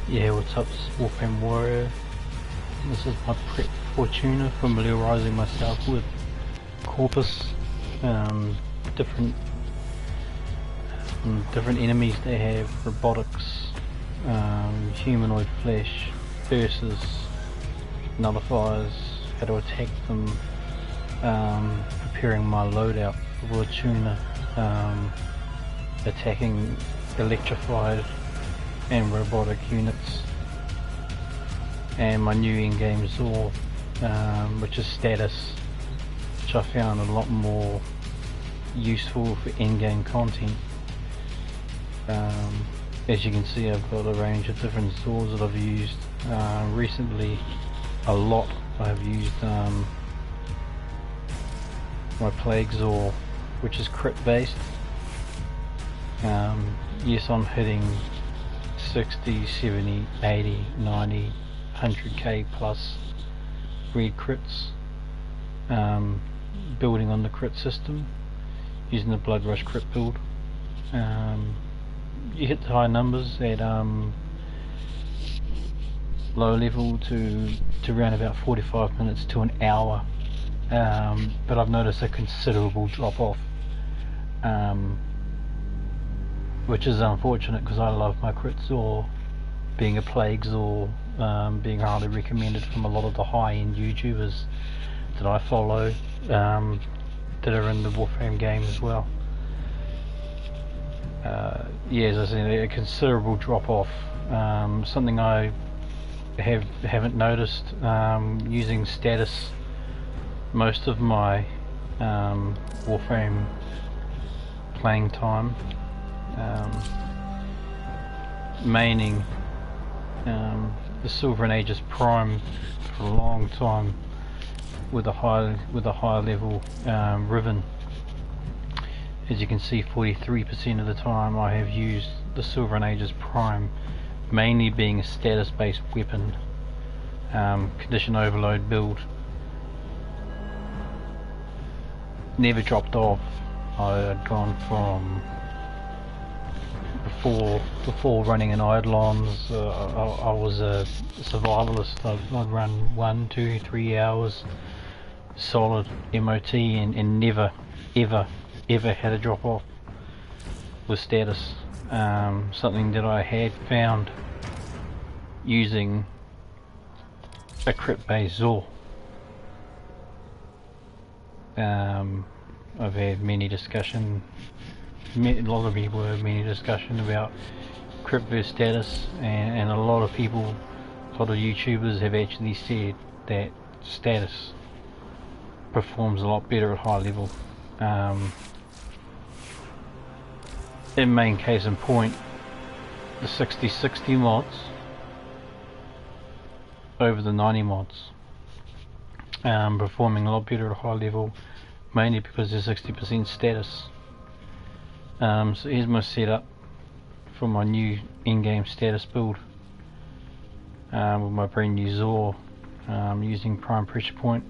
Yeah, what's up, Warframe Warrior? This is my prep fortuna, familiarizing myself with Corpus, different different enemies they have, robotics, humanoid flesh, versus nullifiers, how to attack them, preparing my loadout for fortuna, attacking electrified and robotic units, and my new in-game Zor, which is status, which I found a lot more useful for in-game content. As you can see, I've got a range of different Zors that I've used recently. A lot I've used my Plague Zor, which is crit based. Yes, I'm hitting 60, 70, 80, 90, 100k plus red crits, building on the crit system, using the Blood Rush crit build. You hit the high numbers at low level to around about 45 minutes to an hour, but I've noticed a considerable drop off, which is unfortunate because I love my crit Zor, being a Plague Zor, being highly recommended from a lot of the high-end YouTubers that I follow, that are in the Warframe game as well. Yeah, as I said, a considerable drop off. Something I haven't noticed using status most of my Warframe playing time. Maining the Silver and Aegis Prime for a long time with a high level Riven. As you can see, 43% of the time I have used the Silver and Aegis Prime, mainly being a status based weapon, condition overload build. Never dropped off. I had gone from before running in Eidolons, I was a survivalist. I'd run 1, 2, 3 hours solid MOT and never ever had a drop off with status. Something that I had found using a crit based Zor. I've had many discussion, a lot of people have many discussion about crit versus status, and a lot of people, a lot of YouTubers have actually said that status performs a lot better at high level. In main case in point, the 60-60 mods over the 90 mods, performing a lot better at high level, mainly because there's 60% status. So here's my setup for my new in-game status build, with my brand new Zor, using prime pressure point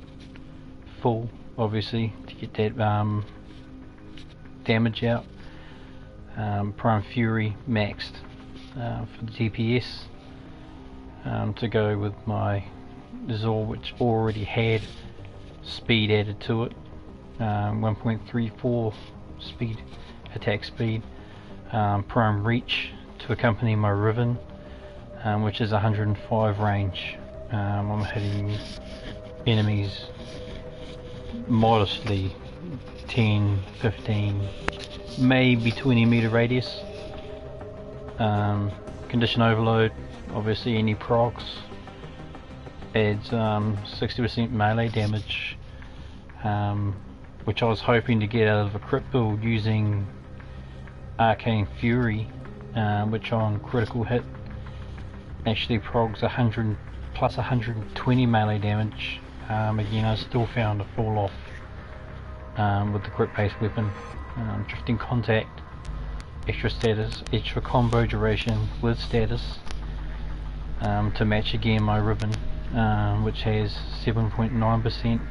full, obviously, to get that damage out. Prime Fury maxed for the DPS, to go with my Zor, which already had speed added to it, 1.34 speed, attack speed, prime reach to accompany my Riven, which is 105 range. I'm hitting enemies modestly 10, 15, maybe 20 meter radius. Condition overload, obviously any procs adds 60% melee damage, which I was hoping to get out of a crit build using Arcane Fury, which on critical hit actually progs 100 plus 120 melee damage. Again, I still found a fall off with the crit based weapon. Drifting contact, extra status, extra combo duration with status, to match again my Riven, which has 7.9%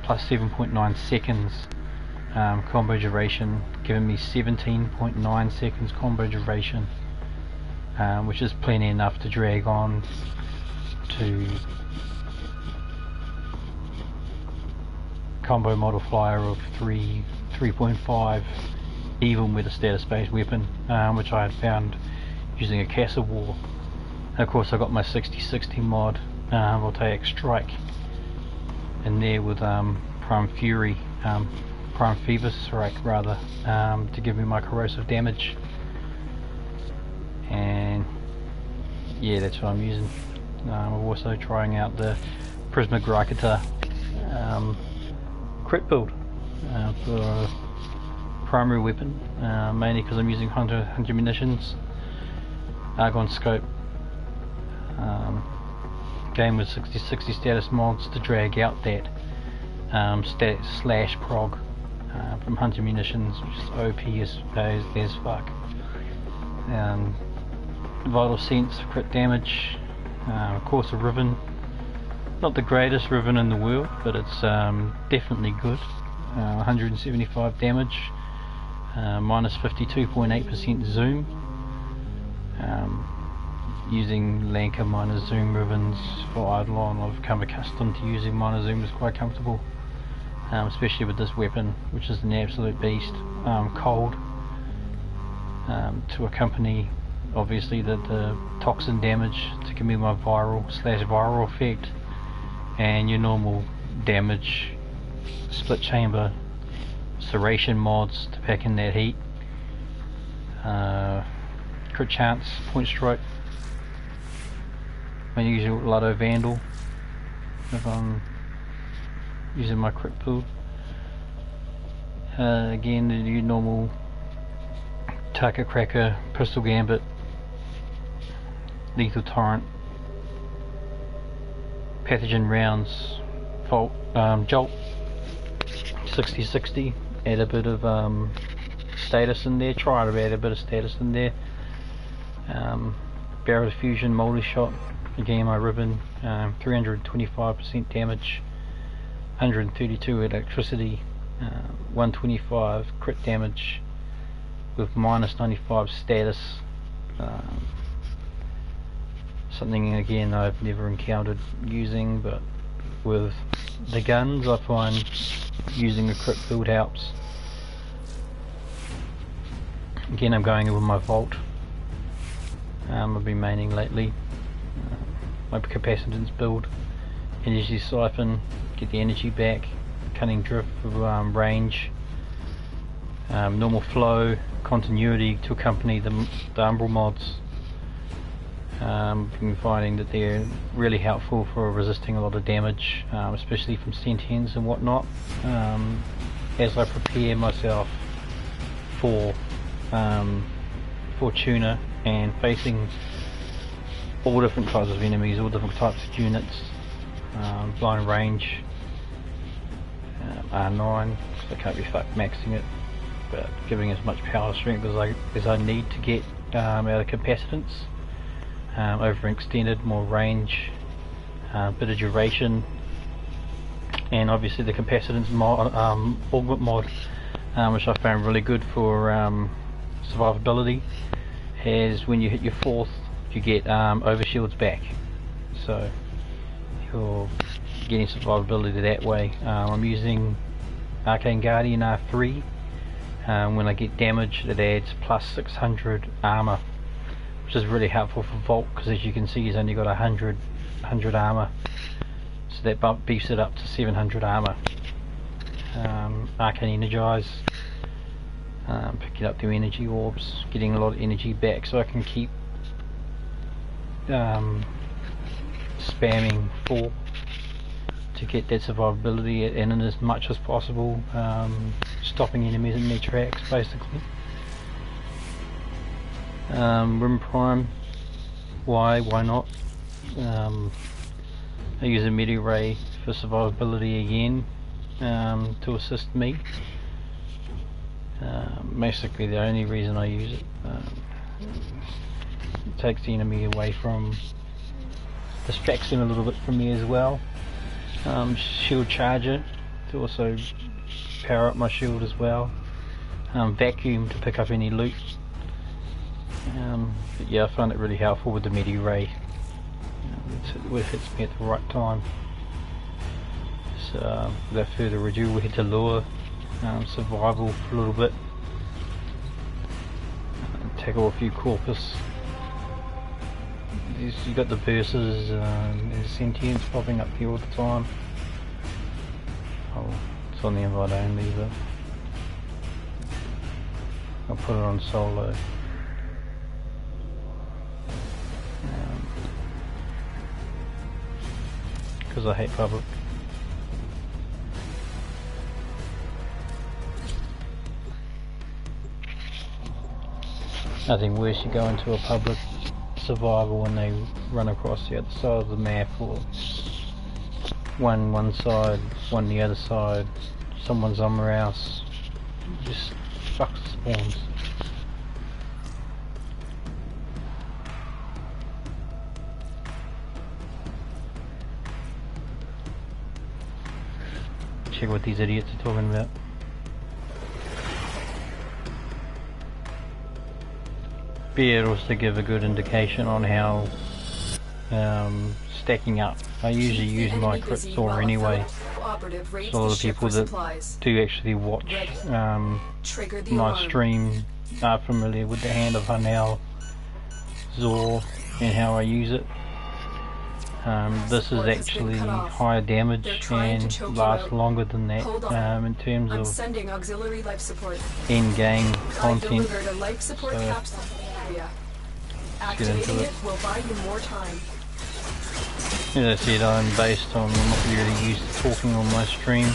plus 7.9 seconds combo duration, giving me 17.9 seconds combo duration. which is plenty enough to drag on to combo modifier of 3.5, even with a status based weapon, which I had found using a Castle War. And of course I got my 60/60 mod, voltaic strike in there with Prime Fury, Prime Fever Strike rather, to give me my corrosive damage. And yeah, that's what I'm using. I'm also trying out the Prisma Grakata crit build for a primary weapon, mainly because I'm using 100 munitions, Argon Scope, game with 60/60 status mods to drag out that slash prog from 100 munitions, which is OP as fuck. Vital Sense for crit damage, of course a Riven, not the greatest Riven in the world, but it's definitely good. 175 damage, minus 52.8% zoom, using Lanka minus zoom Rivens for Eidolon. I've become accustomed to using minus zoom, is quite comfortable, especially with this weapon, which is an absolute beast. Cold, to accompany obviously the toxin damage to give me my viral effect, and your normal damage, split chamber, serration mods to pack in that heat, crit chance, point strike, my usual Lotto Vandal if I'm using my crit build. Again, the normal Tucker Cracker, Pistol Gambit, Lethal Torrent, Pathogen Rounds, Jolt, 60/60, add a bit of status in there, try to add a bit of status in there. Barrel Diffusion, Moldy Shot, again my Ribbon, 325% damage, 132 electricity, 125 crit damage with minus 95 status. Something again I've never encountered using, but with the guns I find using a crit build helps. Again, I'm going with my Vault. I've been maining lately. My capacitance build, energy siphon, get the energy back, cunning drift for range, normal flow, continuity to accompany the Umbral mods. Been finding that they're really helpful for resisting a lot of damage, especially from sentients and whatnot, as I prepare myself for fortuna and facing all different types of enemies, all different types of units, blind range, R9, so I can't be fucked maxing it, but giving as much power strength as I need to get out of capacitance. Overextended, more range, bit of duration, and obviously the capacitance mod, augment mod, which I found really good for survivability, as when you hit your fourth you get overshields back, so you're getting survivability that way. I'm using Arcane Guardian R3. When I get damage it adds plus 600 armor, which is really helpful for Vault, because as you can see he's only got 100 armor, so that beefs it up to 700 armor. Arcane Energize, picking up the energy orbs, getting a lot of energy back, so I can keep spamming 4 to get that survivability, and in as much as possible stopping enemies in their tracks basically. Rim Prime, why not? I use a Medi Ray for survivability again, to assist me. Basically the only reason I use it. It takes the enemy away from, distracts him a little bit from me as well. Shield Charger to also power up my shield as well. Vacuum to pick up any loot. But yeah, I found it really helpful with the melee ray. It hits me at the right time. So without further ado, we head to lure survival for a little bit. Tackle a few corpus. You got the verses and sentience popping up here all the time. Oh, it's on the invite only, but I'll put it on solo. Because I hate public. Nothing worse, you go into a public survival and they run across the other side of the map, or one side, one the other side, someone's somewhere else, just fucks spawns. Check what these idiots are talking about. Be able to give a good indication on how stacking up. I usually use my crit Thor anyway. So a lot of people that do actually watch my stream are familiar with the Hand of Hanel Zor and how I use it. This is actually higher damage and lasts longer than that in terms of in-game content. So, let's get into it. As I said, I'm not really used to talking on my stream.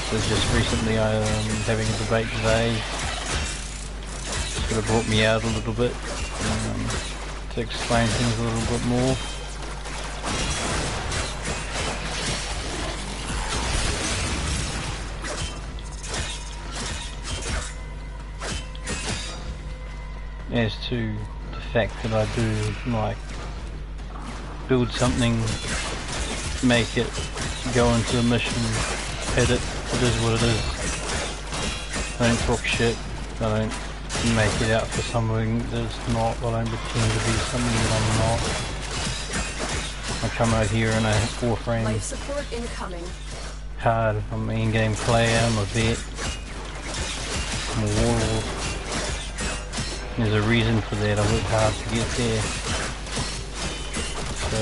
So just recently I am having a debate today. Sort of brought me out a little bit to explain things a little bit more. As to the fact that I do like build something, make it, go into a mission, hit it, it is what it is. I don't talk shit, I don't make it out for something that's not, I don't pretend to be something that I'm not. I come out here and I hit Warframe hard. I'm an in-game player, I'm a vet, I'm a warlord. There's a reason for that, I worked hard to get there. So,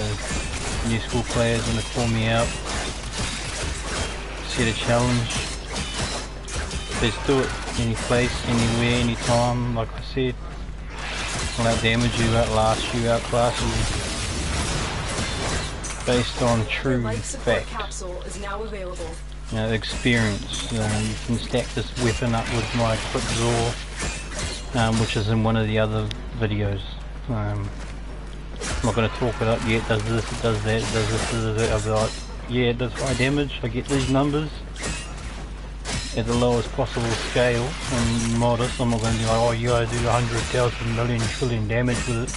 new school players want to call me out, set a challenge. Let's do it, any place, anywhere, anytime, like I said. I'll out-damage you, outlast you, outclass you. Based on true fact. You know, experience. You can stack this weapon up with my quick Zor. Which is in one of the other videos. I'm not going to talk it up yet. Does this, it does that, it does this, it does that. I'll be like, yeah, it does high damage. I get these numbers at the lowest possible scale and modest. I'm not going to be like, oh, you gotta do 100,000 million trillion damage with it.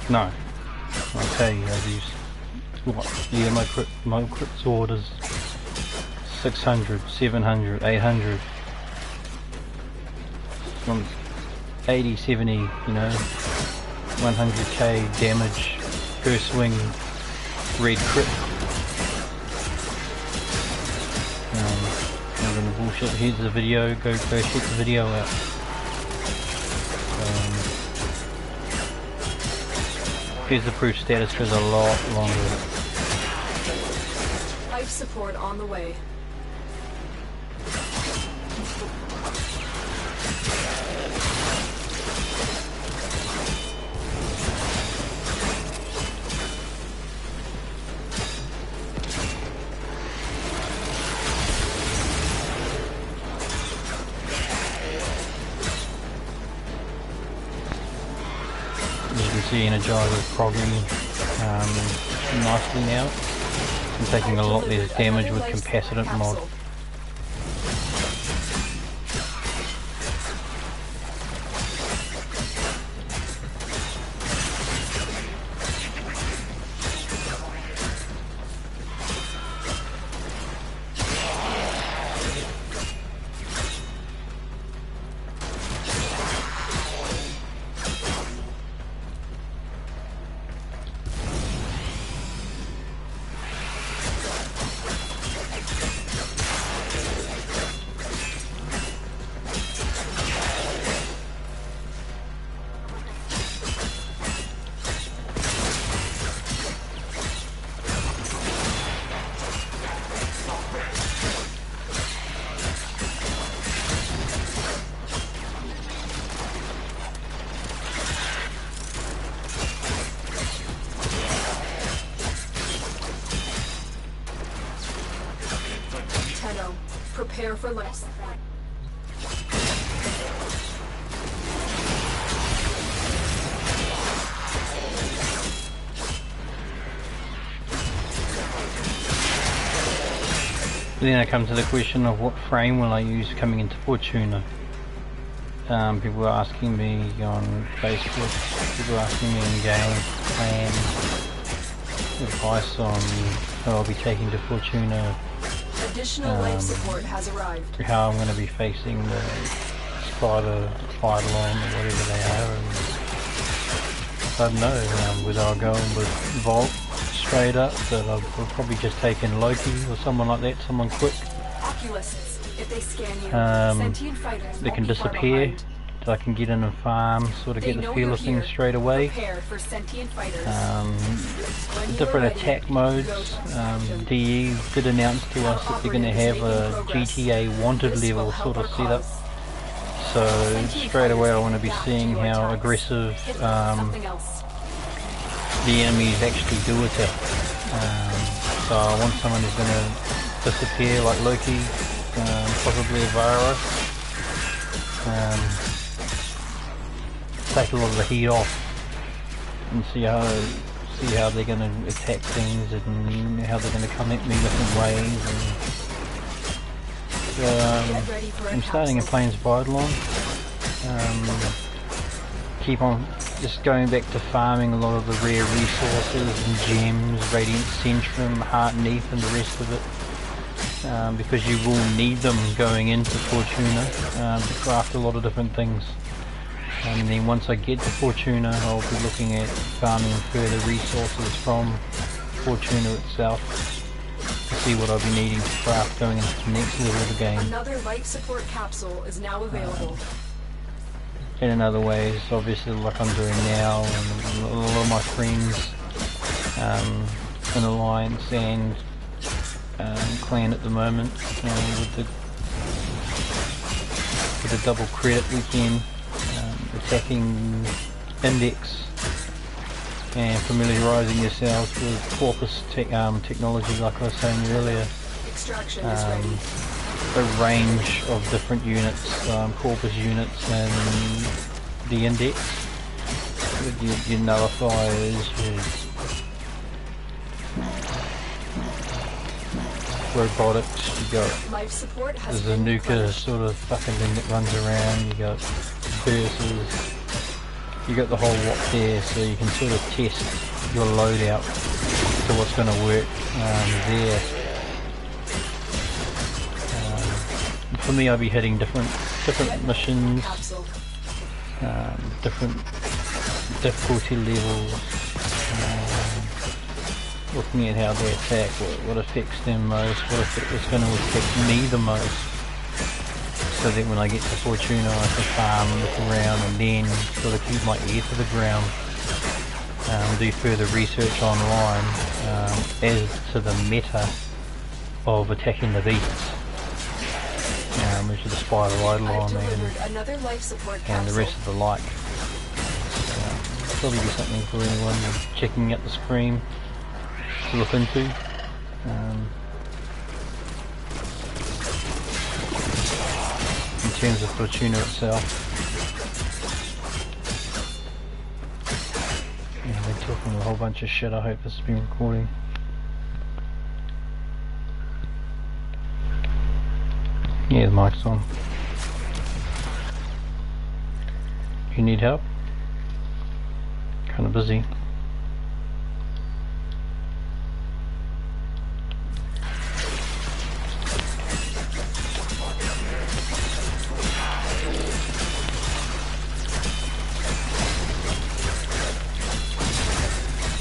No, I'll tell you, I use what? Yeah, my crit sword is 600, 700, 800. From 80, 70, you know, 100k damage per swing, red crit. I'm gonna bullshit. Here's the video. Go check the video out. Here's the proof status goes a lot longer. Life support on the way. See, Energizer is progging nicely now. I'm taking a lot less damage with Capacitant mod. Prepare for life. Then I come to the question of what frame will I use coming into Fortuna. People are asking me on Facebook, people are asking me in game, and advice on how I'll be taking to Fortuna, Additional life support has arrived. how I'm going to be facing the spider Eidolon or whatever they are. And I don't know whether I'll go in with Vault straight up, but I've probably just taken Loki or someone like that, someone quick. Oculists, if they scan you, sentient fighters They can won't be far disappear, behind. so I can get in and farm, sort of They get the know feel you're of things here. straight away. Prepare for sentient fighters. When you Different are ready, attack go modes. to action. DE did announce to us that they're going to have a GTA wanted This level will help sort of our setup. cause. So straight away I want to be seeing how aggressive Hit something else. the enemies actually do attack. So I want someone who's going to disappear like Loki, possibly a virus. Take a lot of the heat off and see how they're going to attack things and how they're going to come at me different ways. And I'm starting in Plains of Eidolon. Keep on just going back to farming a lot of the rare resources and gems, Radiant Centrum, Heart and Neath and the rest of it, because you will need them going into Fortuna to craft a lot of different things. And then once I get to Fortuna, I'll be looking at farming further resources from Fortuna itself to see what I'll be needing to craft going into the next level of the game. Another life support capsule is now available. And in other ways, obviously like I'm doing now, and a lot of my friends in Alliance and Clan at the moment, with the double credit weekend, attacking Index and familiarising yourselves with Corpus technology, like I was saying earlier. Extraction is ready. A range of different units, Corpus units and the Index, with your nullifiers, your robotics, you got Life support has there's a been nuka replenished. sort of fucking thing that runs around, you got bursters, you got the whole lot there, so you can sort of test your loadout to what's going to work there. For me, I'll be hitting different missions, Capsule. different difficulty levels, looking at how they attack, what affects them most, what's going to affect me the most, so that when I get to Fortuna I can farm, look around, and then sort of keep my ear to the ground, do further research online as to the meta of attacking the beasts, which is the spider Eidolon Another life support and capsule. the rest of the like. Probably be something for anyone checking out the stream to look into. In terms of Fortuna itself. Yeah, they're talking a whole bunch of shit. I hope this has been recording. Yeah, the mic's on. You need help? Kind of busy.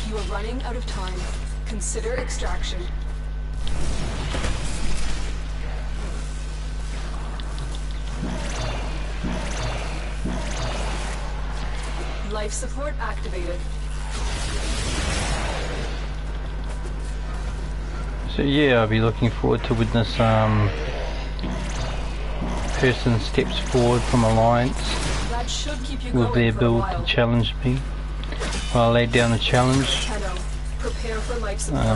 You are running out of time. Consider extraction. Life support activated. So yeah, I'll be looking forward to witness person steps forward from Alliance That should keep you with going their for a build while. to challenge me. Well, I laid down the challenge. Tenno, prepare for life support.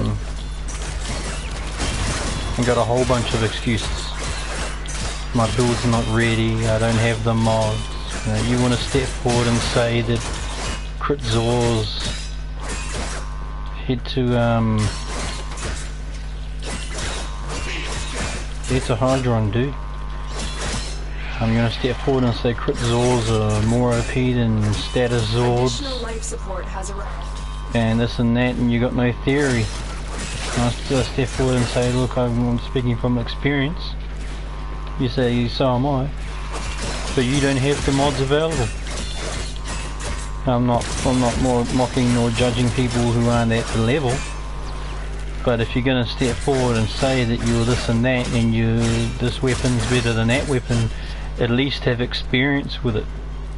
And got a whole bunch of excuses my build's not ready, I don't have the mods. You know, you want to step forward and say that crit Zors, head to Hydron, dude. I'm gonna step forward and say crit Zords are more OP than status Zords, and this and that, and you got no theory. And I step forward and say, look, I'm speaking from experience. You say, so am I, but you don't have the mods available. I'm not more mocking nor judging people who aren't at the level. But if you're going to step forward and say that you're this and that, and this weapon's better than that weapon, at least have experience with it.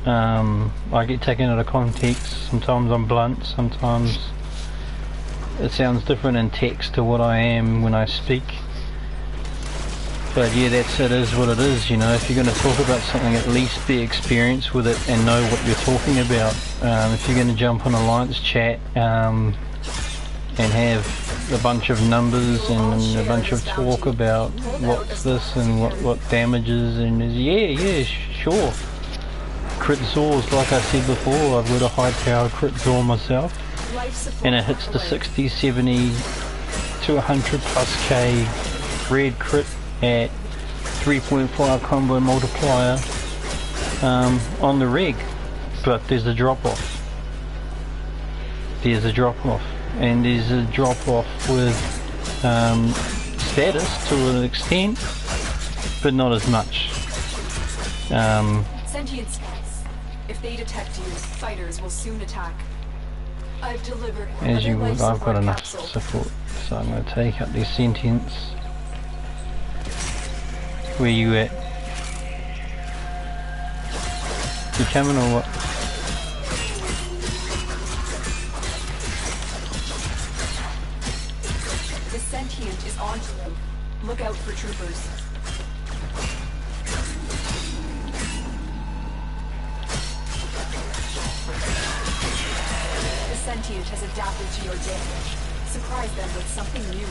I get taken out of context. Sometimes I'm blunt. Sometimes it sounds different in text to what I am when I speak. But yeah, it is what it is, you know. If you're going to talk about something, at least be experienced with it and know what you're talking about. If you're going to jump on Alliance chat and have a bunch of numbers and a bunch of talk about what's this and what damages and yeah, sure. Crit Zors, like I said before, I've got a high power crit Zor myself, and it hits the 60, 70 to 100 plus K red crit at 3.5 combo multiplier on the rig, but there's a drop off. And there's a drop off with status to an extent, but not as much. Sentient spies. If they detect you, fighters will soon attack. I've delivered. As you would, I've got enough support, so I'm going to take up these sentients. Where you at? You coming or what? The sentient is on to them. Look out for troopers. The sentient has adapted to your damage. Surprise them with something new.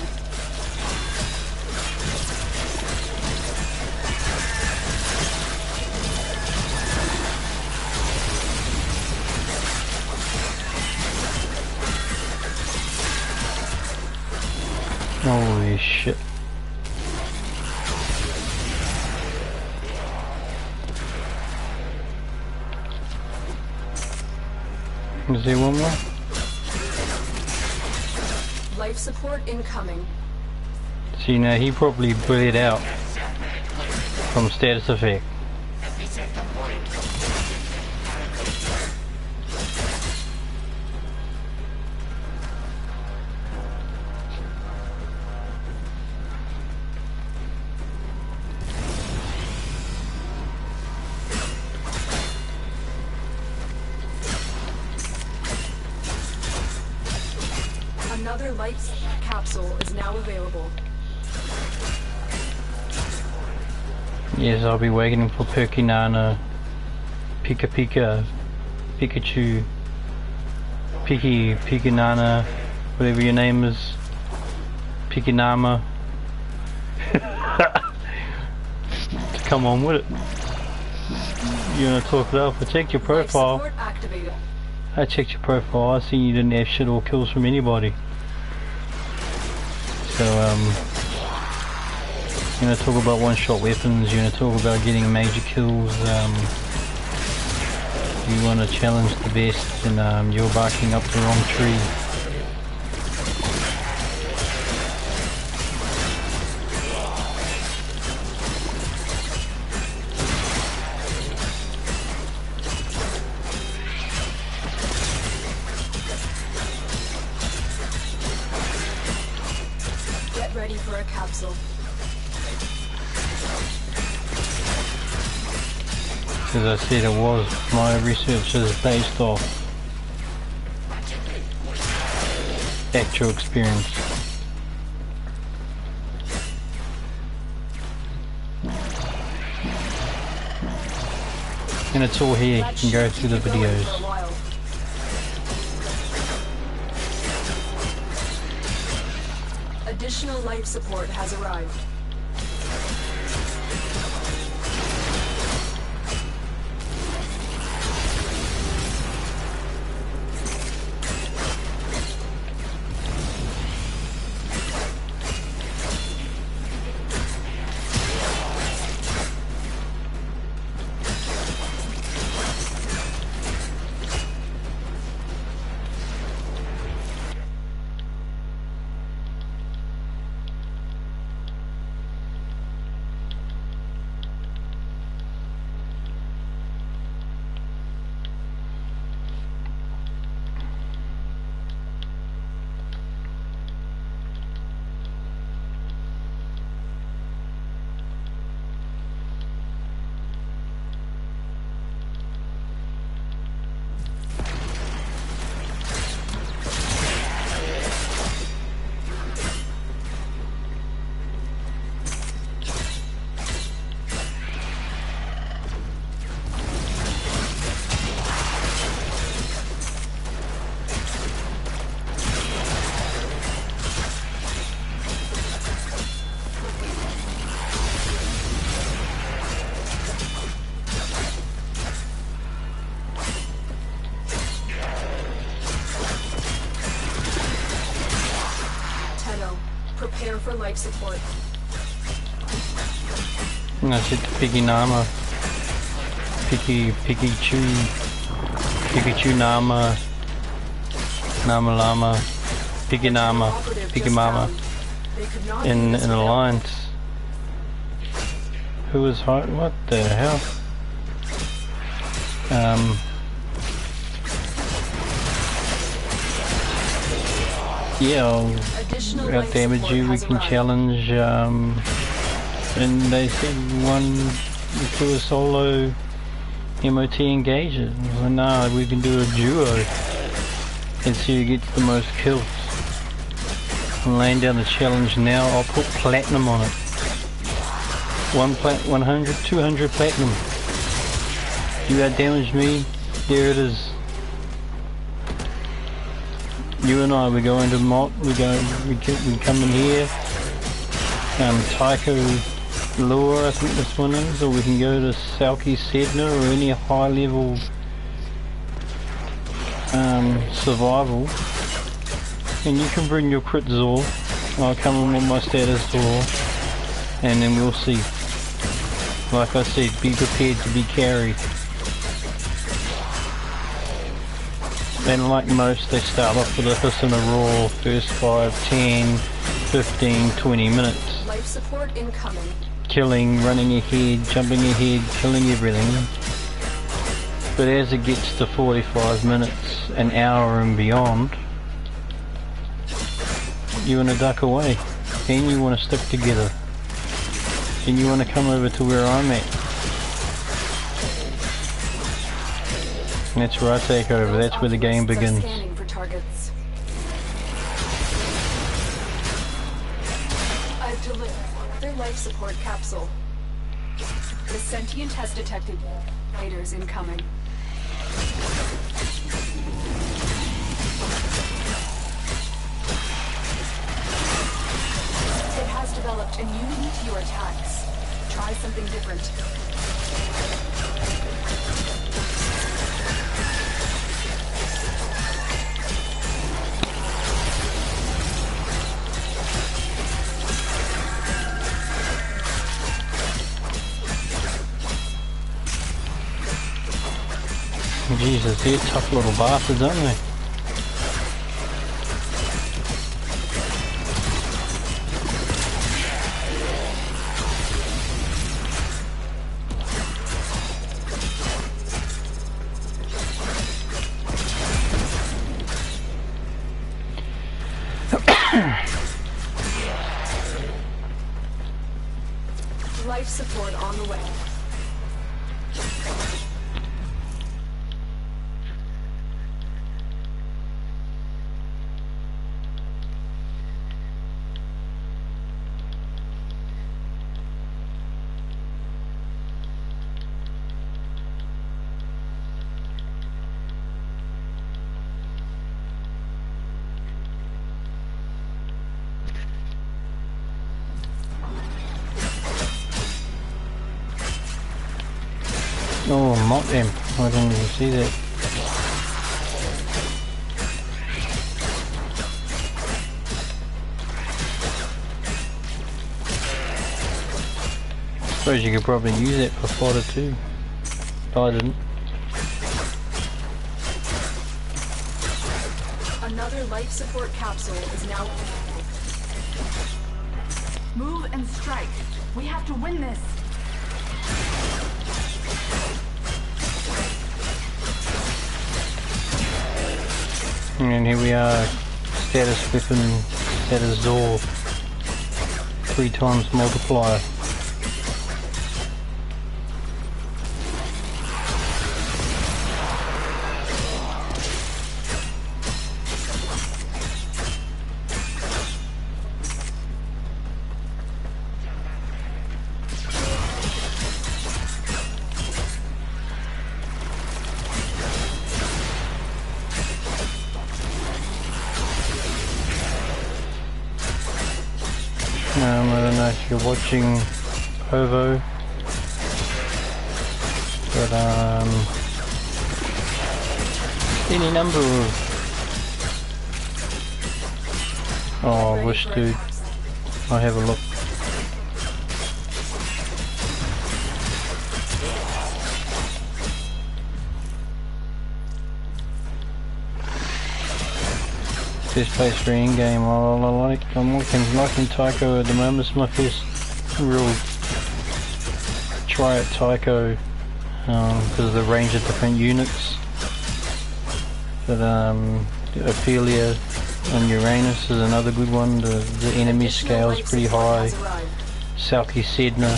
Holy shit. Is there one more? Life support incoming. See, now he probably bled out from status effect. Another life capsule is now available. Yes, I'll be waiting for Perkinana, Pikachu, Pikinana, whatever your name is, Pikinama, to come on with it. You wanna talk it up? I checked your profile. I checked your profile. I seen you didn't have shit or kills from anybody. So you're gonna talk about one-shot weapons. You're gonna talk about getting major kills. You wanna challenge the best, and you're barking up the wrong tree. Ready for a capsule. As I said, it was my research is based off actual experience. And it's all here, you can go through the videos. Additional life support has arrived. Prepare for life support. And I said to Piggy Nama, Pikachu Nama, Nama Lama, Piggy Nama, Piggy Mama, in alliance. Who was hot? What the hell? Yeah, I'll out-damage you, we can challenge, and they said do a solo MOT engager. Well, no, we can do a duo and see who gets the most kills. I'm laying down the challenge now. I'll put platinum on it. 100, 200 platinum. You out-damage me, there it is. You and I, we go into Mott, we come in here, Tycho Lure, I think this one is, or we can go to Salki Sedna or any high level survival, and you can bring your crit Zor. I'll come in with my status Zor, and then we'll see. Like I said, be prepared to be carried. And like most, they start off with a hiss and a roar, first 5, 10, 15, 20 minutes. Life support incoming. Killing, running ahead, jumping ahead, killing everything. But as it gets to 45 minutes, an hour and beyond, you want to duck away, and you want to stick together, and you want to come over to where I'm at. And that's where I take over, that's where the game begins. Scanning for targets. I've delivered their life support capsule. The sentient has detected raiders incoming. It has developed immunity to your attacks. Try something different. Jesus, they're tough little bastards, aren't they? Life support on the way. Oh, mock them. I didn't even see that. Suppose you could probably use that for fodder too. I didn't. Another life support capsule is now. Move and strike. We have to win this. And here we are, status weapon, status Zor, 3 times multiplier. I don't know if you're watching Ovo, but any number of, oh I wish dude, I'll have a look. First place for endgame. I'm liking Tycho at the moment. It's my first real try at Tycho because of the range of different units. But Ophelia and Uranus is another good one. The enemy scale is pretty high. Southly Sedna,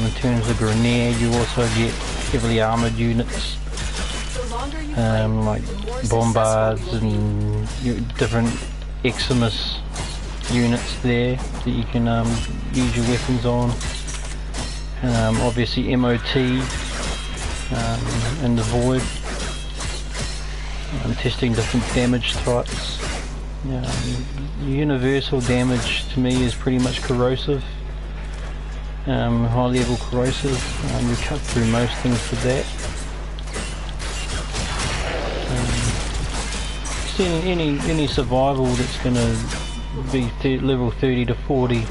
in terms of Grenier, you also get heavily armoured units. Like bombards and different Eximus units there that you can use your weapons on. Obviously MOT and the Void. Testing different damage types. Universal damage to me is pretty much corrosive. High level corrosive. You cut through most things with that. Any survival that's going to be level 30 to 40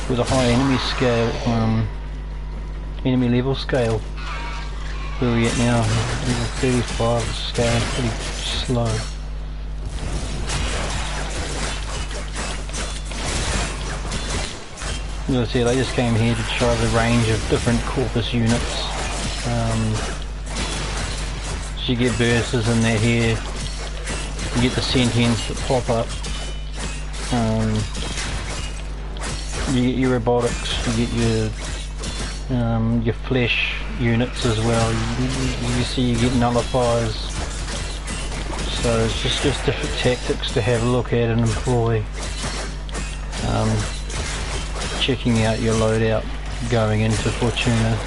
with a high enemy scale, enemy level scale. Where are we at now? Level 35 scale, pretty slow. As I said, I just came here to try the range of different Corpus units. So you get bursters in that here. You get the sentients that pop up. You get your robotics. You get your flesh units as well. You see, you get nullifiers. So it's just different tactics to have a look at and employ. Checking out your loadout going into Fortuna.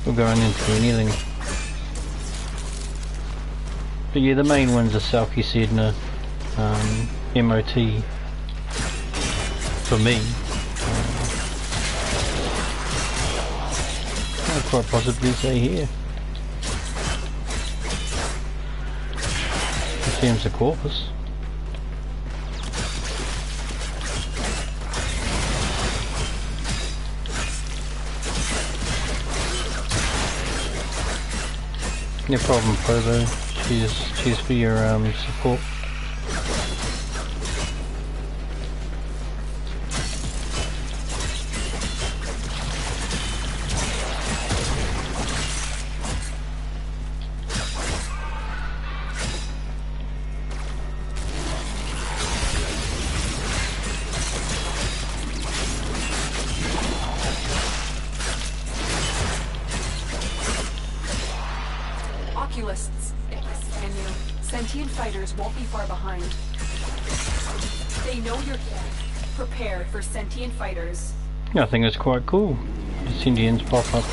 Or going into anything. But yeah, the main ones are Selkie Sedna, MOT for me. I'd quite possibly say here. It seems the Corpus. No problem, Provo. Cheers for your support. Oculists, and you. Sentient fighters won't be far behind. They know you're here. Prepare for sentient fighters. Yeah, I think it's quite cool. The sentients pop up.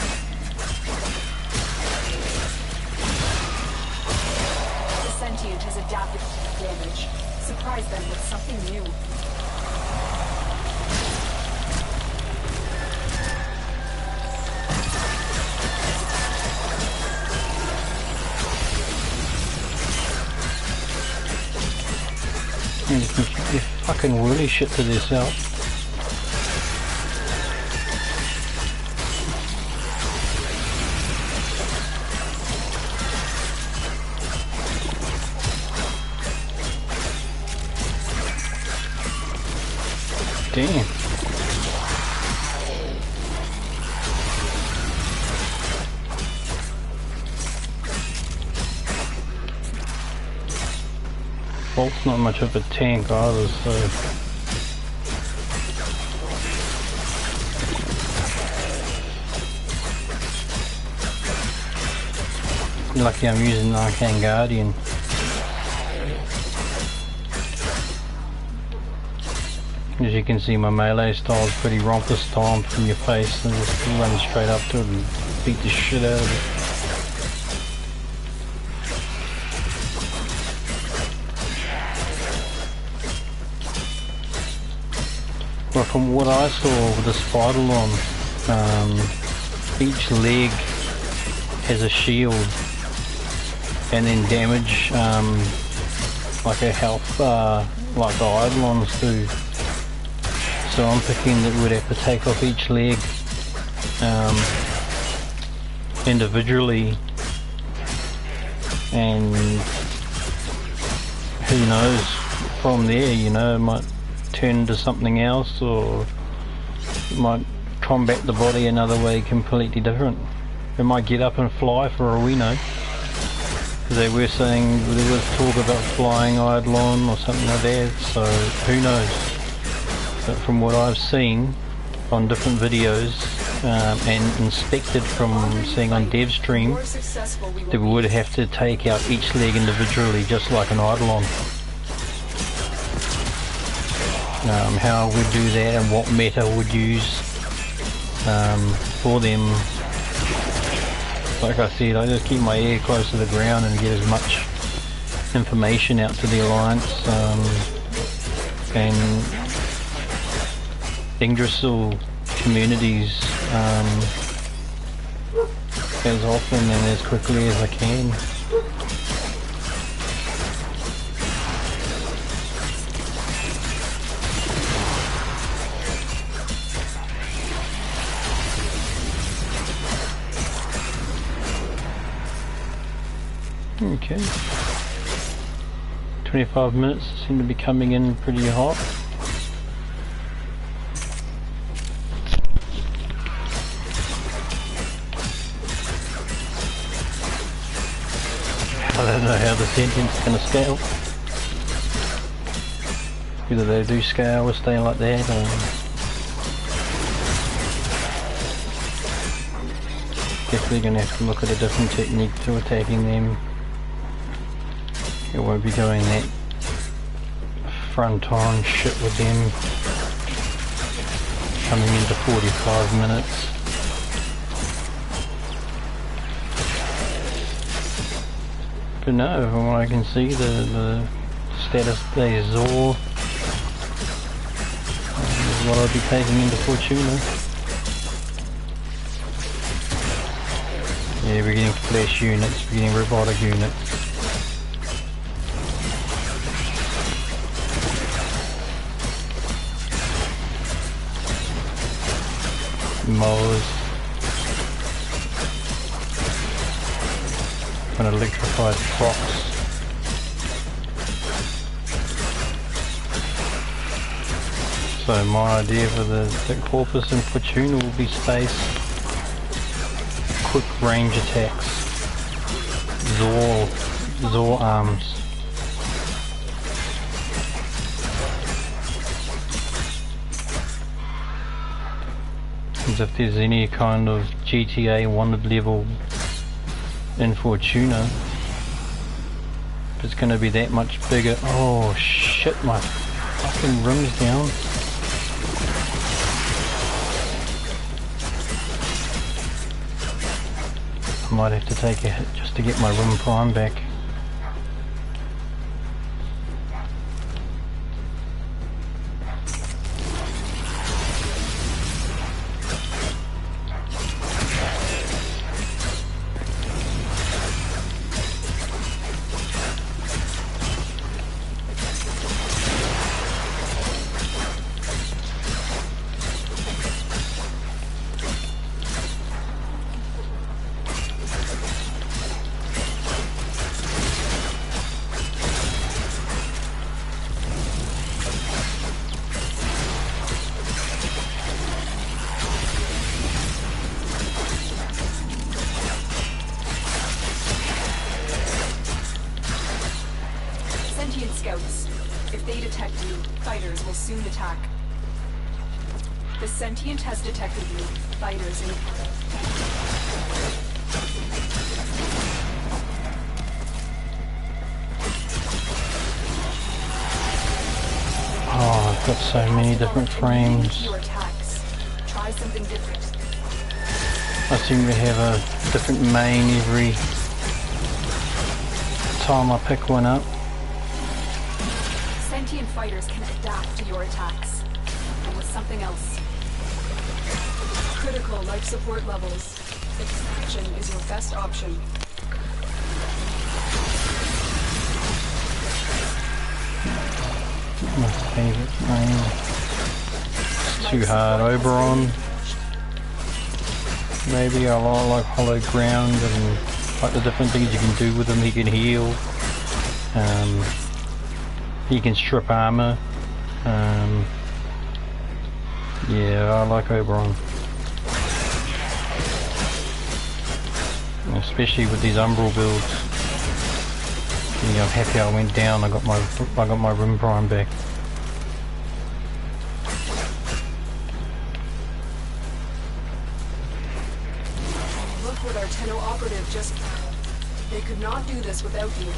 The sentient has adapted to damage. Surprise them with something new. And you can keep your fucking woolly shit to yourself. Damn. Bolt's not much of a tank either, so... Lucky I'm using Arcane Guardian. As you can see, my melee style is pretty romper style from your face, and just run straight up to it and beat the shit out of it. Well, from what I saw with the Spider-Lon, each leg has a shield, and then damage like a health like the Eidolons do. So I'm thinking that we'd have to take off each leg individually, and who knows from there, you know, it might turn into something else, or it might combat the body another way completely different. It might get up and fly for all we know. They were saying there was talk about flying Eidolon or something like that, so who knows. But from what I've seen on different videos and inspected from seeing on DevStream, that we would have to take out each leg individually, just like an Eidolon. How we do that and what meta would use for them. Like I said, I just keep my ear close to the ground and get as much information out to the Alliance and Yggdrasill communities as often and as quickly as I can. Okay, 25 minutes seem to be coming in pretty hot. I don't know how the sentience is going to scale. Either they do scale or stay like that, or definitely going to have to look at a different technique to attacking them. It won't be going that front on shit with them coming into 45 minutes. But no, from what I can see, the status they Zor is what I'll be taking into Fortuna. Yeah, we're getting flesh units, we're getting robotic units. Mowers. An electrified fox. So my idea for the Corpus and Fortuna will be space, quick range attacks, Zor arms. As if there's any kind of GTA wanted level in Fortuna, it's going to be that much bigger. Oh shit, my fucking rim's down. I might have to take a hit just to get my rim prime back. Scouts. If they detect you, fighters will soon attack. The sentient has detected you. Fighters in... Oh, I've got so many different frames. Your attacks. Try something different. I seem to have a different main every time I pick one up. Sentient fighters can adapt to your attacks. And with something else. Critical life support levels. Extraction is your best option. too hard. Oberon, maybe. I like hollow ground and like the different things you can do with him. He can heal. He can strip armor. Yeah, I like Oberon. Especially with these Umbral builds. Yeah, I'm happy I went down. I got my Rim Prime back. Look what our Tenno operative just... They could not do this without you.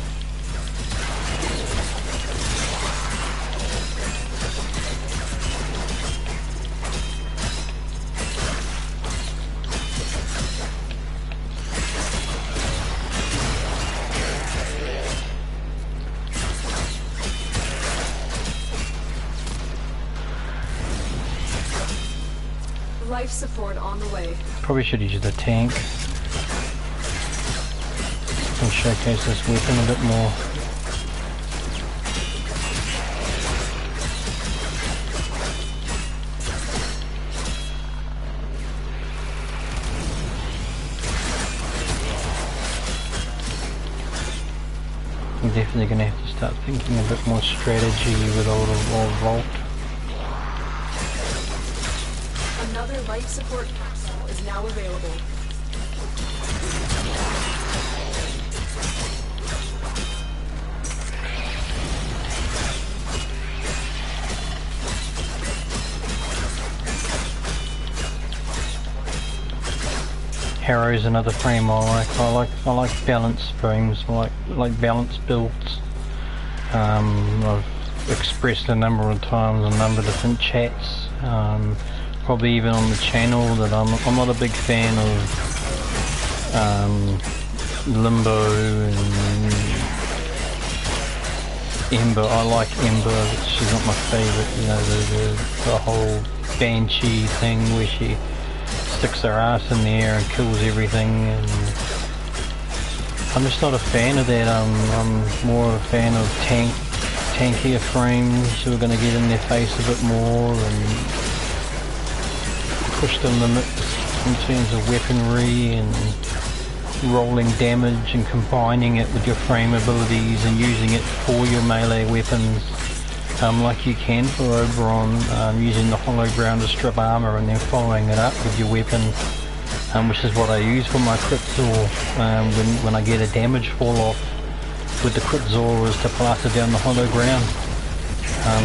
Life support on the way. Probably should use the tank and showcase this weapon a bit more. I'm definitely going to have to start thinking a bit more strategy with old Vault. Another life support capsule is now available. Harrow's another frame I like balanced frames. I like balanced builds. I've expressed a number of times in a number of different chats. Probably even on the channel that I'm not a big fan of Limbo and Ember. I like Ember, but she's not my favourite. You know, the whole Banshee thing where she sticks her ass in the air and kills everything, and I'm just not a fan of that. I'm more a fan of tankier frames who are going to get in their face a bit more and push the limits in terms of weaponry and rolling damage and combining it with your frame abilities and using it for your melee weapons, like you can for Oberon, using the hollow ground to strip armor and then following it up with your weapon, which is what I use for my crit Zor. When I get a damage fall off with the crit Zor is to plaster down the hollow ground,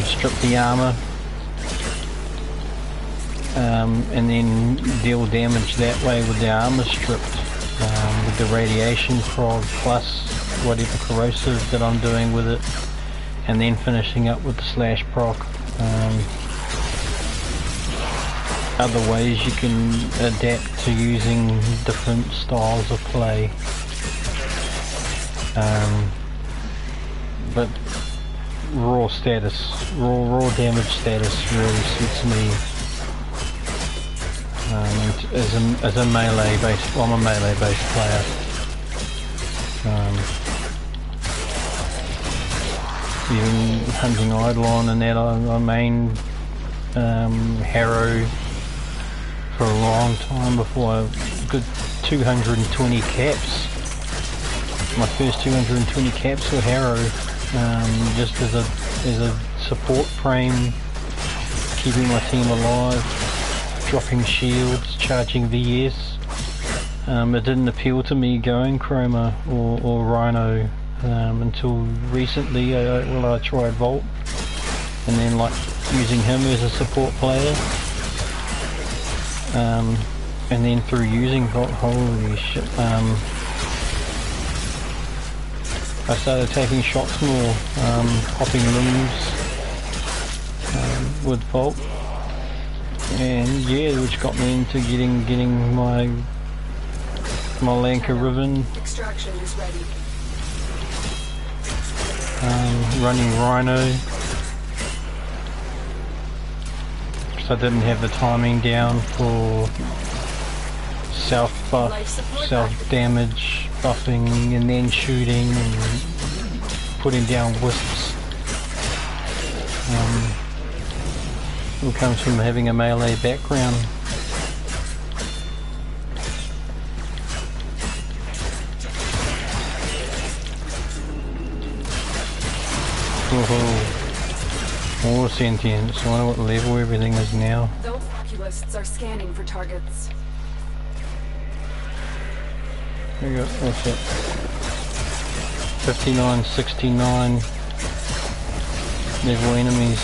strip the armor, and then deal damage that way with the armor stripped, with the radiation prod plus whatever corrosive that I'm doing with it, and then finishing up with the slash proc. Other ways you can adapt to using different styles of play, but raw damage status really suits me. As a melee based, well, I'm a melee based player. Even hunting Eidolon and that, I main Harrow for a long time before I got 220 caps. My first 220 caps were Harrow, just as a support frame, keeping my team alive, dropping shields, charging VS. It didn't appeal to me going Chroma or Rhino until recently. I tried Vault, and then like using him as a support player, and then through using Vault, holy shit, I started taking shots more, popping limbs with Vault, and yeah, which got me into getting my Lanka Riven. Extraction is ready. Running Rhino, so I didn't have the timing down for self buff, self damage, buffing and then shooting and putting down wisps. It comes from having a melee background. Oh, more sentience. I wonder what level everything is now. Those oculists are scanning for targets. There you go. What's that? 59, 69 level enemies.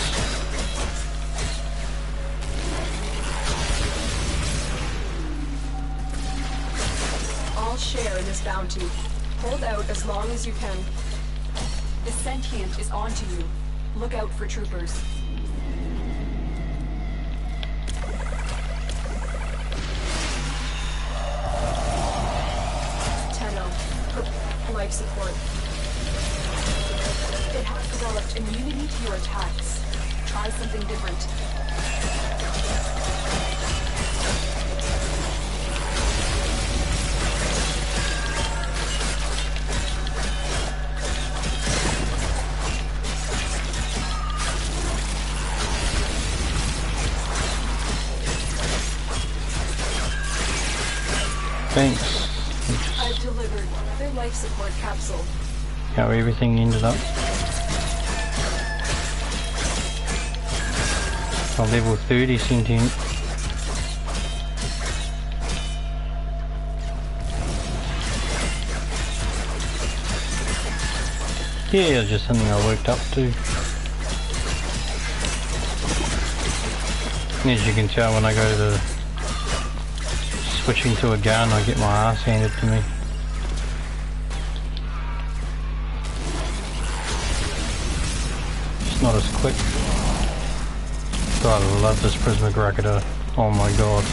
All share in this bounty. Hold out as long as you can. The sentient is onto you. Look out for troopers. Tenno, life support. It has developed immunity to your attacks. Try something different. Thanks. I've delivered their life support capsule. How everything ended up. A level 30 sentient. Yeah, just something I worked up to. As you can tell, when I go to switching to a gun, I get my ass handed to me. It's not as quick. God, I love this Prismagrakita. Oh my god.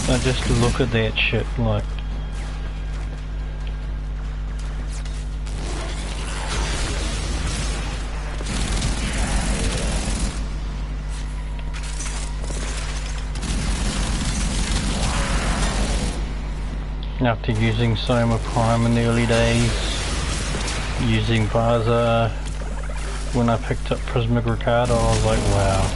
Now just look at that shit, like. After using Soma Prime in the early days, using Baza, when I picked up Prismagrakita, I was like, wow.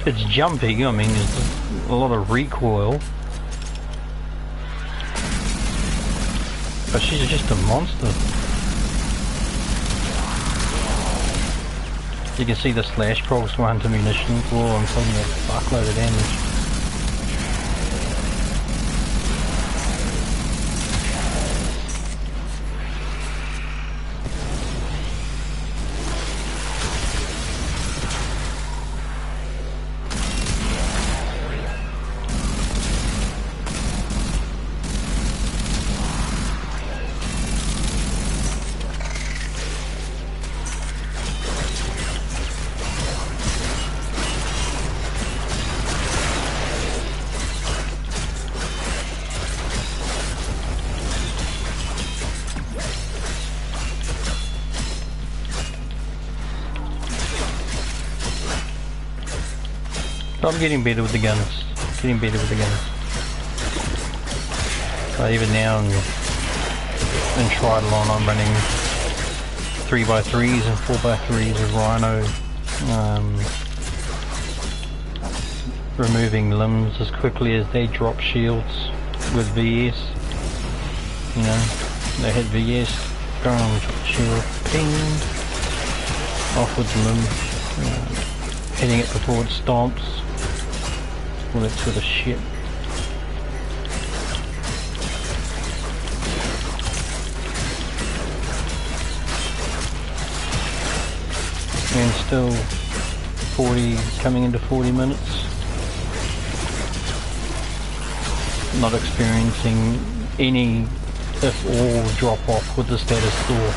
It's jumpy, I mean, there's a lot of recoil. But she's just a monster. You can see the slash procs go into munitions. Whoa, I'm taking a fuckload of damage. I'm getting better with the guns. Getting better with the guns. Even now in Triathlon I'm running 3x3s and 4x3s with Rhino. Removing limbs as quickly as they drop shields with VS. You know, they hit VS, boom, drop shield, ping, off with the limb. Hitting it before it stomps. All that sort of shit. And still 40, coming into 40 minutes. Not experiencing any, if all, drop off with the status store.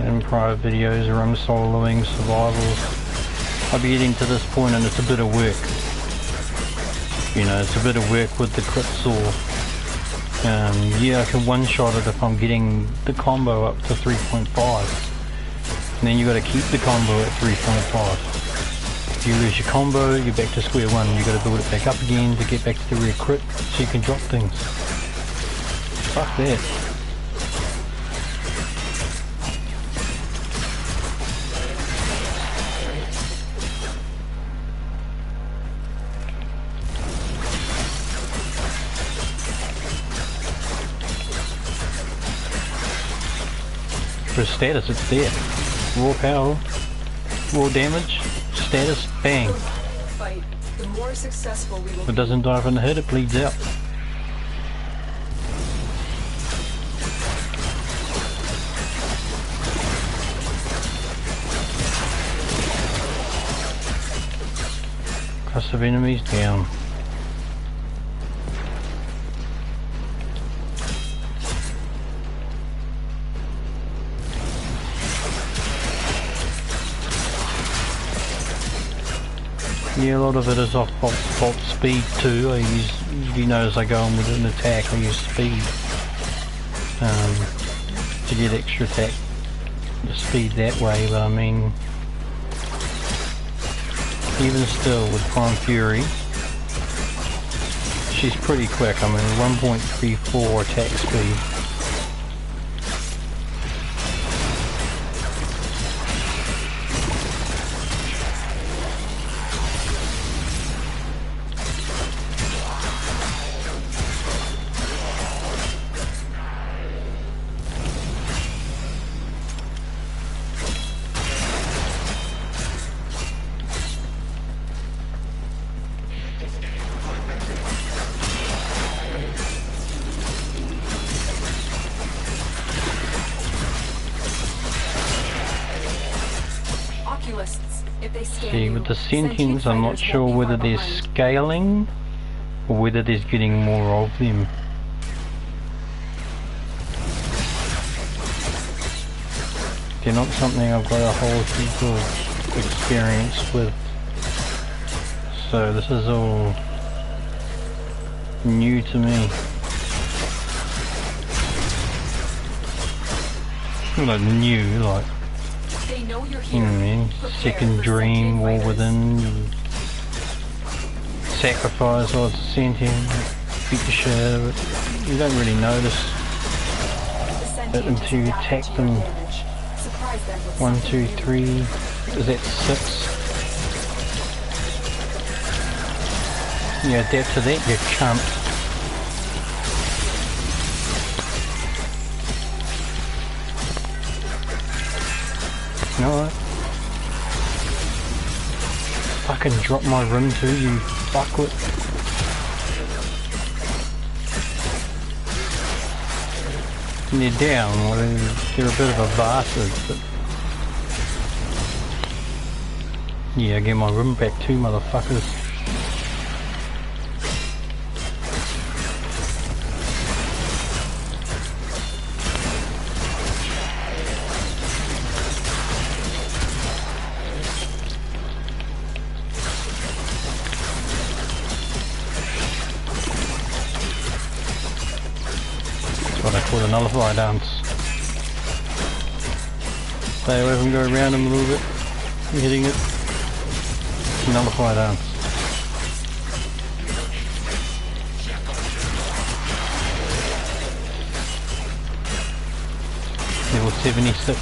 In prior videos where I'm soloing survivals, I'll be getting to this point and it's a bit of work. You know, it's a bit of work with the crit saw. Yeah, I can one-shot it if I'm getting the combo up to 3.5. And then you got to keep the combo at 3.5. If you lose your combo, you're back to square one. You got to build it back up again to get back to the rare crit, so you can drop things. Fuck that. For status, it's there. Raw power, raw damage, status, bang. Fight. The more successful we will If it doesn't die from the hit, it bleeds out. Cost of enemies down. Yeah, a lot of it is off bolt speed too. I use, you notice I go on with an attack, I use speed to get extra attack speed that way, but I mean, even still with Prime Fury, she's pretty quick. I mean 1.34 attack speed. See, with the sentients, I'm not sure whether they're scaling or whether there's getting more of them. They're not something I've got a whole heap of experience with. So this is all new to me. Like new, like they know you're here. Second Dream, War Within, Sacrifice, or Sentient, beat the shit out of it. You don't really notice it until you attack them. 1, 2, 3, is that 6? You adapt to that, you cunt. You know what? Fucking drop my rim too, you fuckwit. And they're down, well, they're a bit of a bastard, but... Yeah, I get my rim back too, motherfuckers. What I call a nullify dance. Stay away from going around him a little bit. You're hitting it. Nullify dance. Level 76.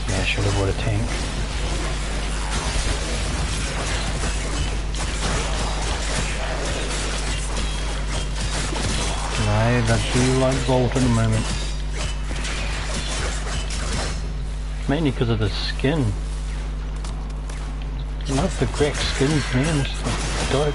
Yeah, I should have bought a tank. I do like Bolt at the moment. Mainly because of the skin. I love the cracked skins, man. It's like dope.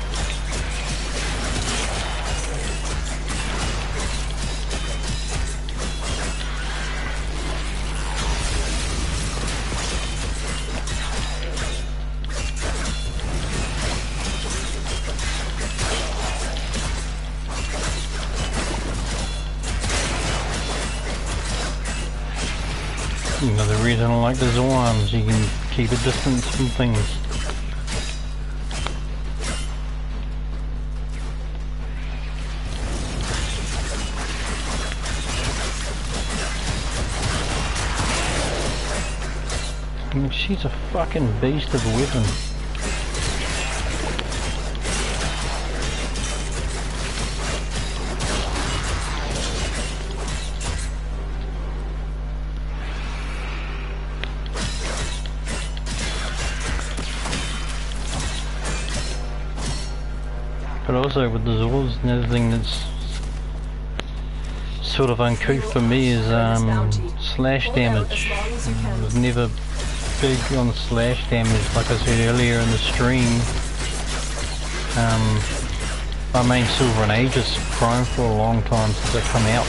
Another reason I like the Zorms, you can keep a distance from things. I mean, she's a fucking beast of a weapon. But also with the Zords, another thing that's sort of uncouth for me is slash damage. I was never big on slash damage, like I said earlier in the stream. My main Silver and Aegis Prime for a long time since they come out.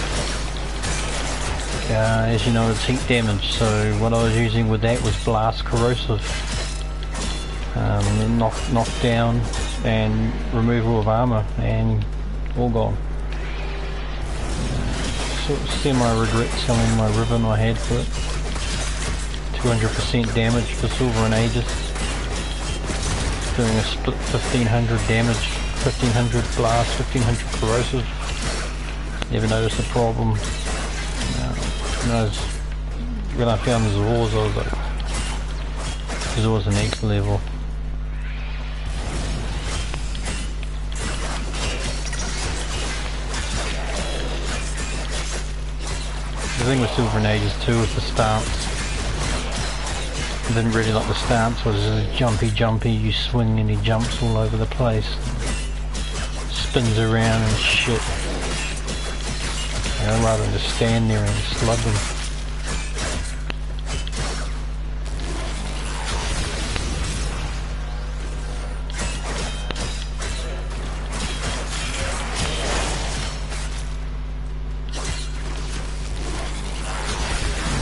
As you know, it's heat damage, so what I was using with that was Blast Corrosive. Knock down and removal of armor, and all gone. Sort of semi-regret selling my ribbon I had for it. 200% damage for Silver and Aegis. Doing a split 1500 damage, 1500 blast, 1500 corrosive. Never noticed a problem. When I found the Zors, I was like, Zors the next level. The thing with Silver and Aegis too is the stance. I didn't really like the stance, was jumpy, you swing and he jumps all over the place. Spins around and shit. I'd rather just stand there and slug them.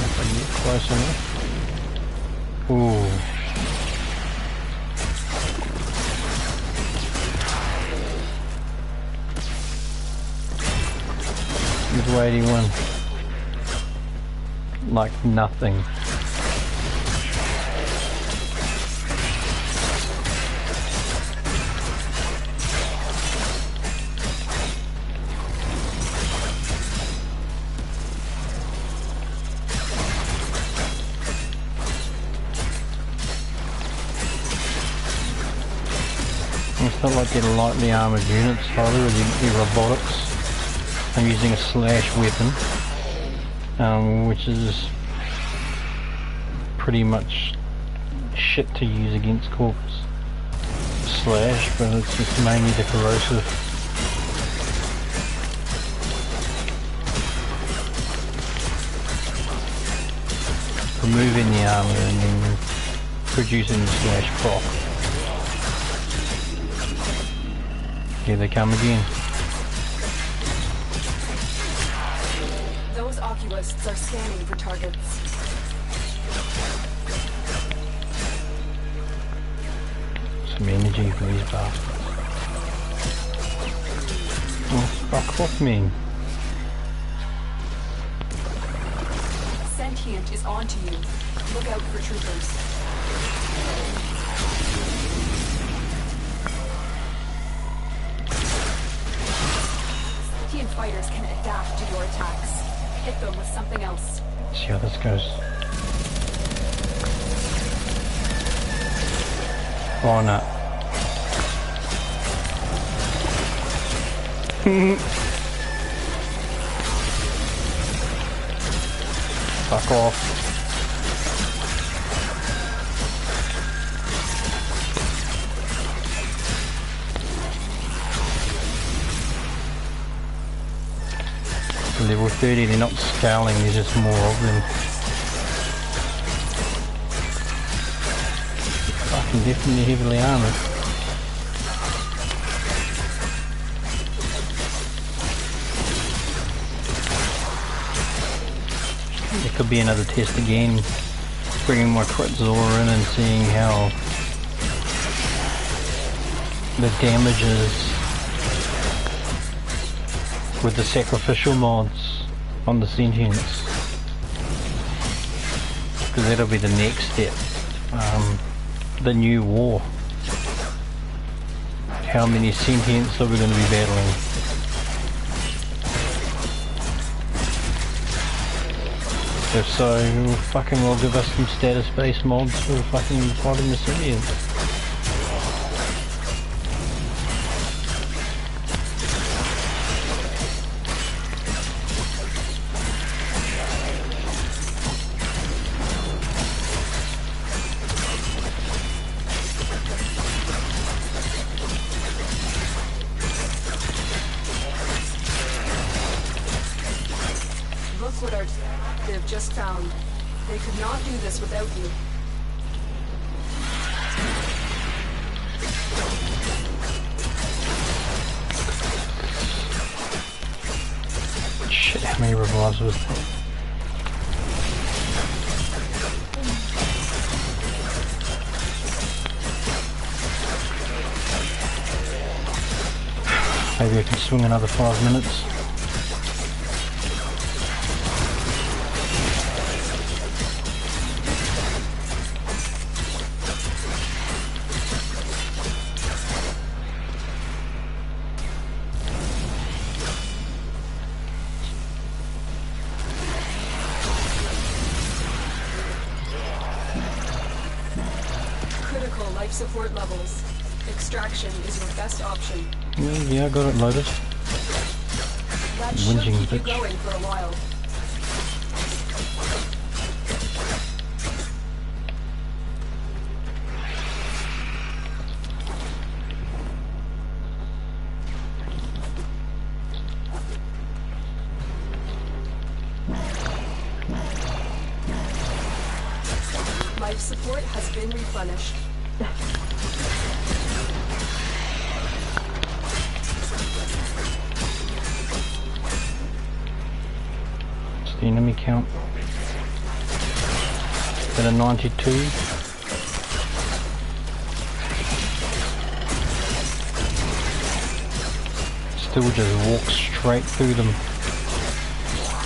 If I get close enough. Ooh. With 81. Like nothing. It's not like they're lightly armoured units either, they're robotics. I'm using a slash weapon, which is pretty much shit to use against corpse slash, but it's just mainly the corrosive. Removing the armour and then producing the slash proc. Here they come again. Those oculists are scanning for targets. Some energy for these bastards. Oh, fuck off me. Sentient is onto you. Look out for troopers. Sentient fighters can adapt to your attacks. Hit them with something else. Let's see how this goes. Oh no. Fuck off. Level 30, they're not scaling, there's just more of them. Fucking definitely heavily armoured. There could be another test again, bringing my crit Zora in and seeing how the damage is with the sacrificial mods on the sentients. because that'll be the next step. The new war. How many sentients are we going to be battling? If so, we'll fucking well give us some status-based mods for fucking fighting the sentients. They've just found. They could not do this without you. Shit, how many revives was that? Maybe I can swing another 5 minutes. Life support levels. Extraction is your best option. Yeah, I got it loaded. That should keep you going for a while. Life support has been replenished. What's the enemy count? Is that a 92? Still just walk straight through them.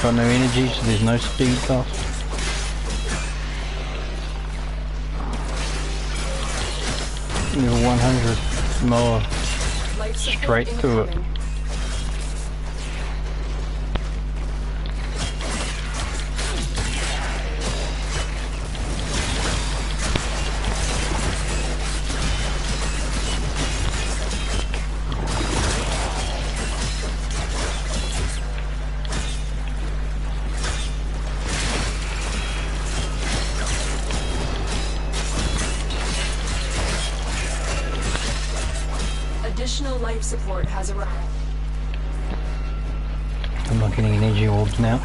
Got no energy, so there's no speed buff. Level 100 more straight through it. Additional life support has arrived. I'm not getting energy orbs now.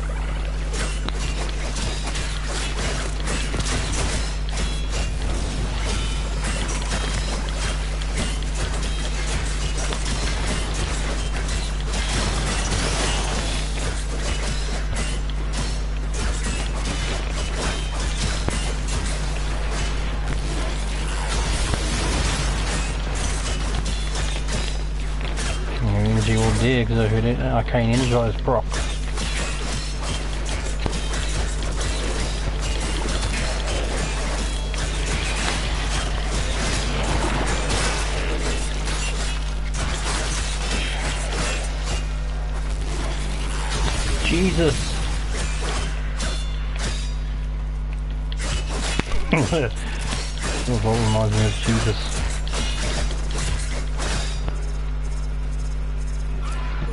Energy orb there because I heard it. Arcane energized proc. Jesus. What reminds me of Jesus.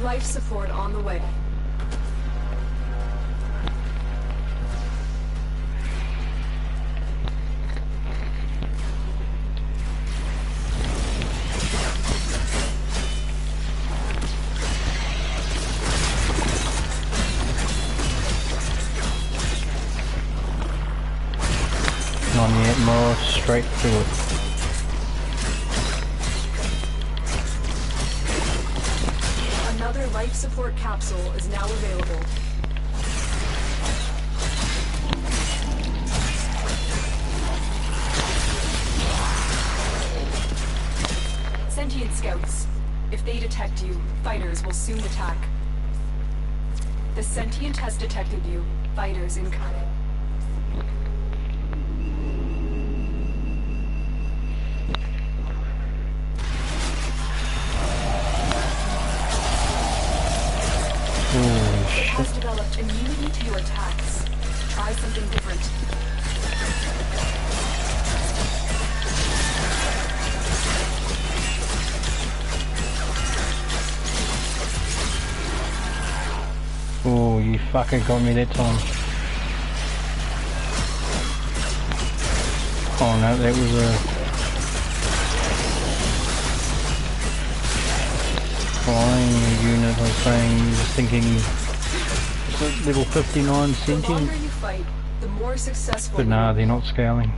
Life support on the way. Not yet, more straight through it. Another life support capsule is now available. Sentient scouts. If they detect you, fighters will soon attack. The sentient has detected you. Fighters incoming. fuck, it got me that time. Oh no, that was a flying unit. I was saying, just thinking, is it level 59 The longer sentient? you fight, the more successful. But nah, they're not scaling.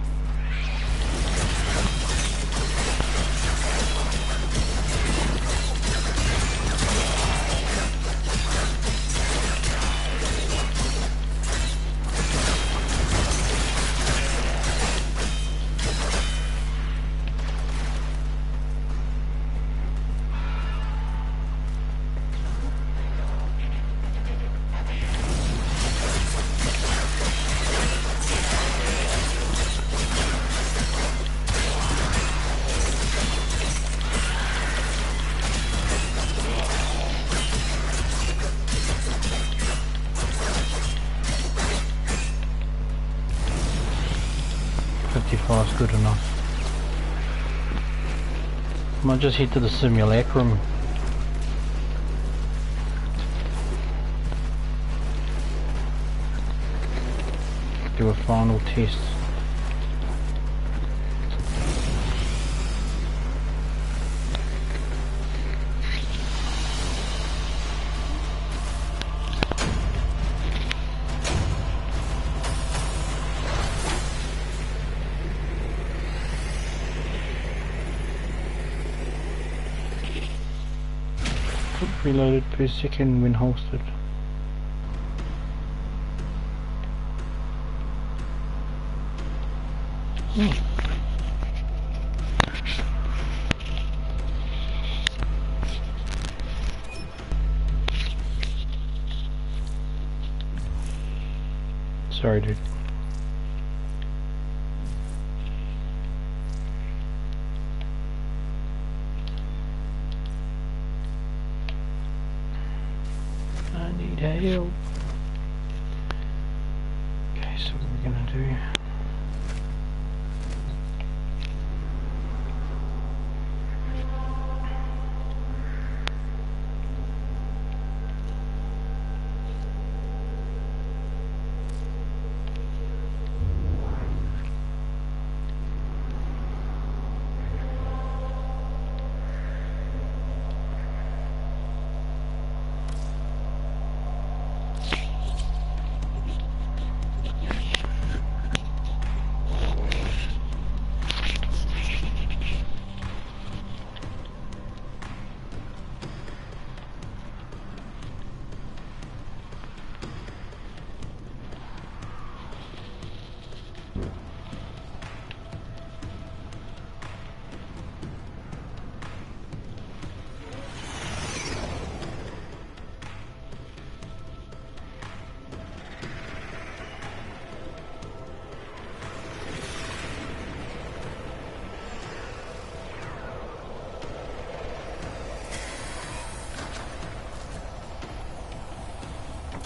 Is good enough. Might just head to the simulacrum. Do a final test. Reloaded per second when holstered. Sorry, dude. I need help. Okay, so what are we gonna do?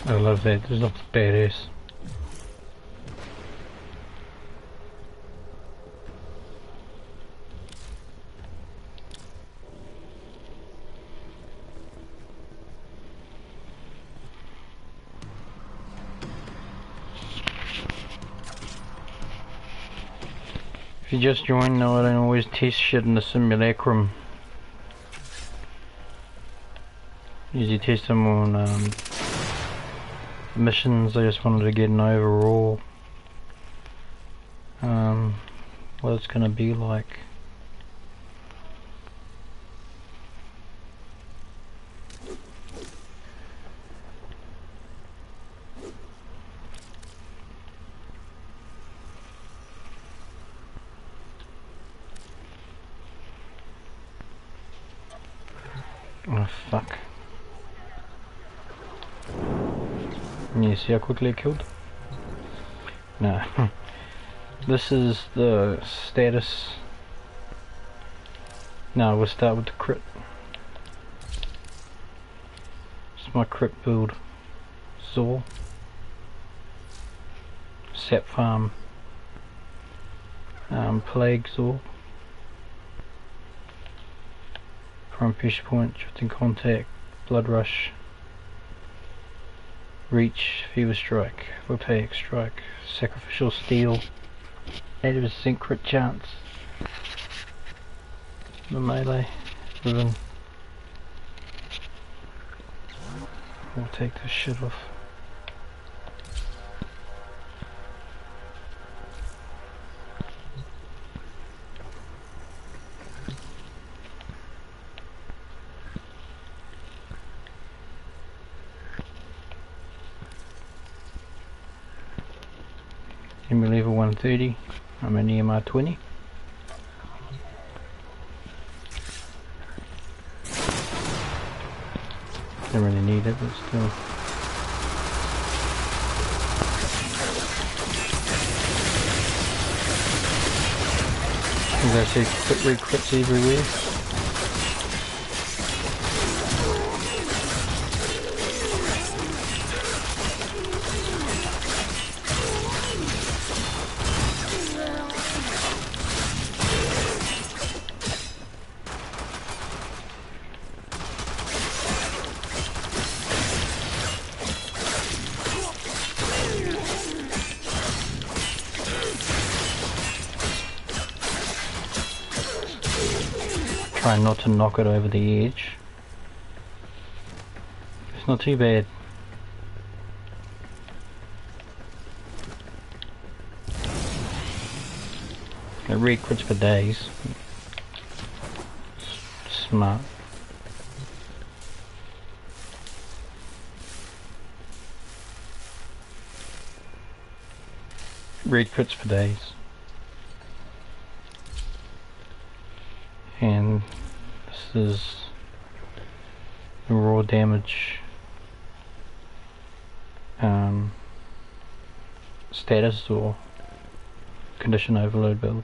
I love that, this looks badass. If you just joined, no, I don't always test shit in the simulacrum. Usually test them on missions. I just wanted to get an overall what it's gonna be like. Oh fuck. You see how quickly it killed? No. This is the status. No, we'll start with the crit. It's my crit build. Zor. Sap farm. Plague Zor. Prime pressure point, shifting contact, blood rush. Reach, Fever Strike, Voltaic Strike, Sacrificial Steel, 80% crit chance. The melee, Riven. We'll take this shit off. Enemy level 130, I'm in EMR 20. Don't really need it, but still. As I said, crit crits everywhere. Trying not to knock it over the edge. It's not too bad. It read crits for days. Smart. Read crits for days. And this is the raw damage status or condition overload build.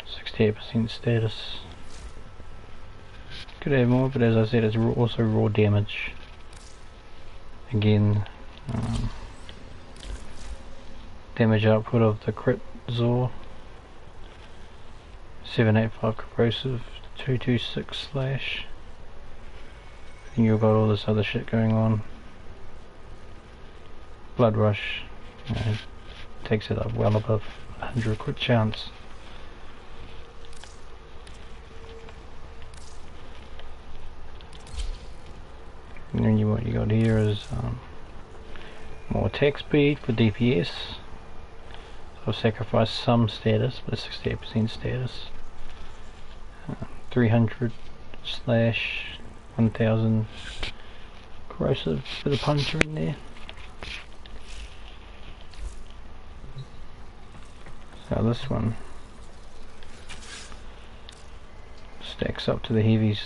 68% status. Could have more, but as I said, it's also raw damage. Again, damage output of the crit Zor, 785 corrosive, 226 slash, and you've got all this other shit going on. Blood rush, takes it up well above 100 crit chance. And then what you got here is more attack speed for DPS. I'll sacrifice some status, but 68% status. 300 slash 1000 corrosive for the puncher in there. So this one stacks up to the heavies.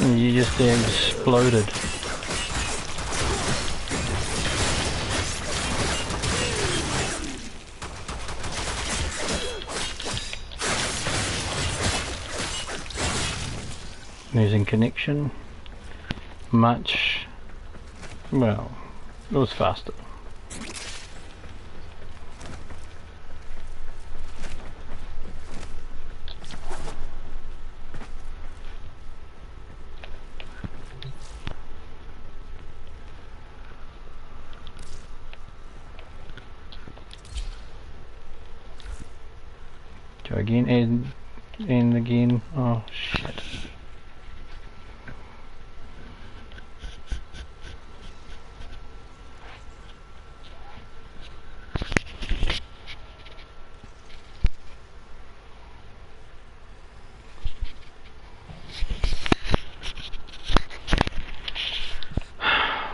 And you just exploded. Losing connection. Much. Well, it was faster. Go again and again. Oh shit.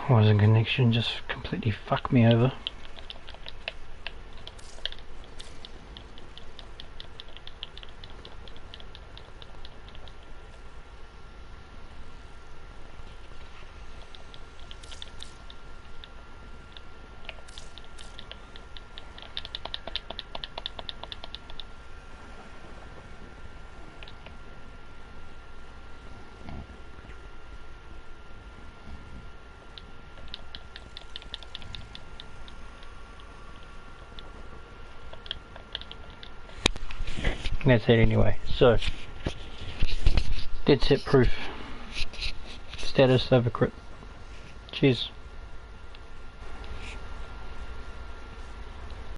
Wasn't connection, just completely fucked me over. that's it anyway. So, dead set proof. Status over crit. Cheers.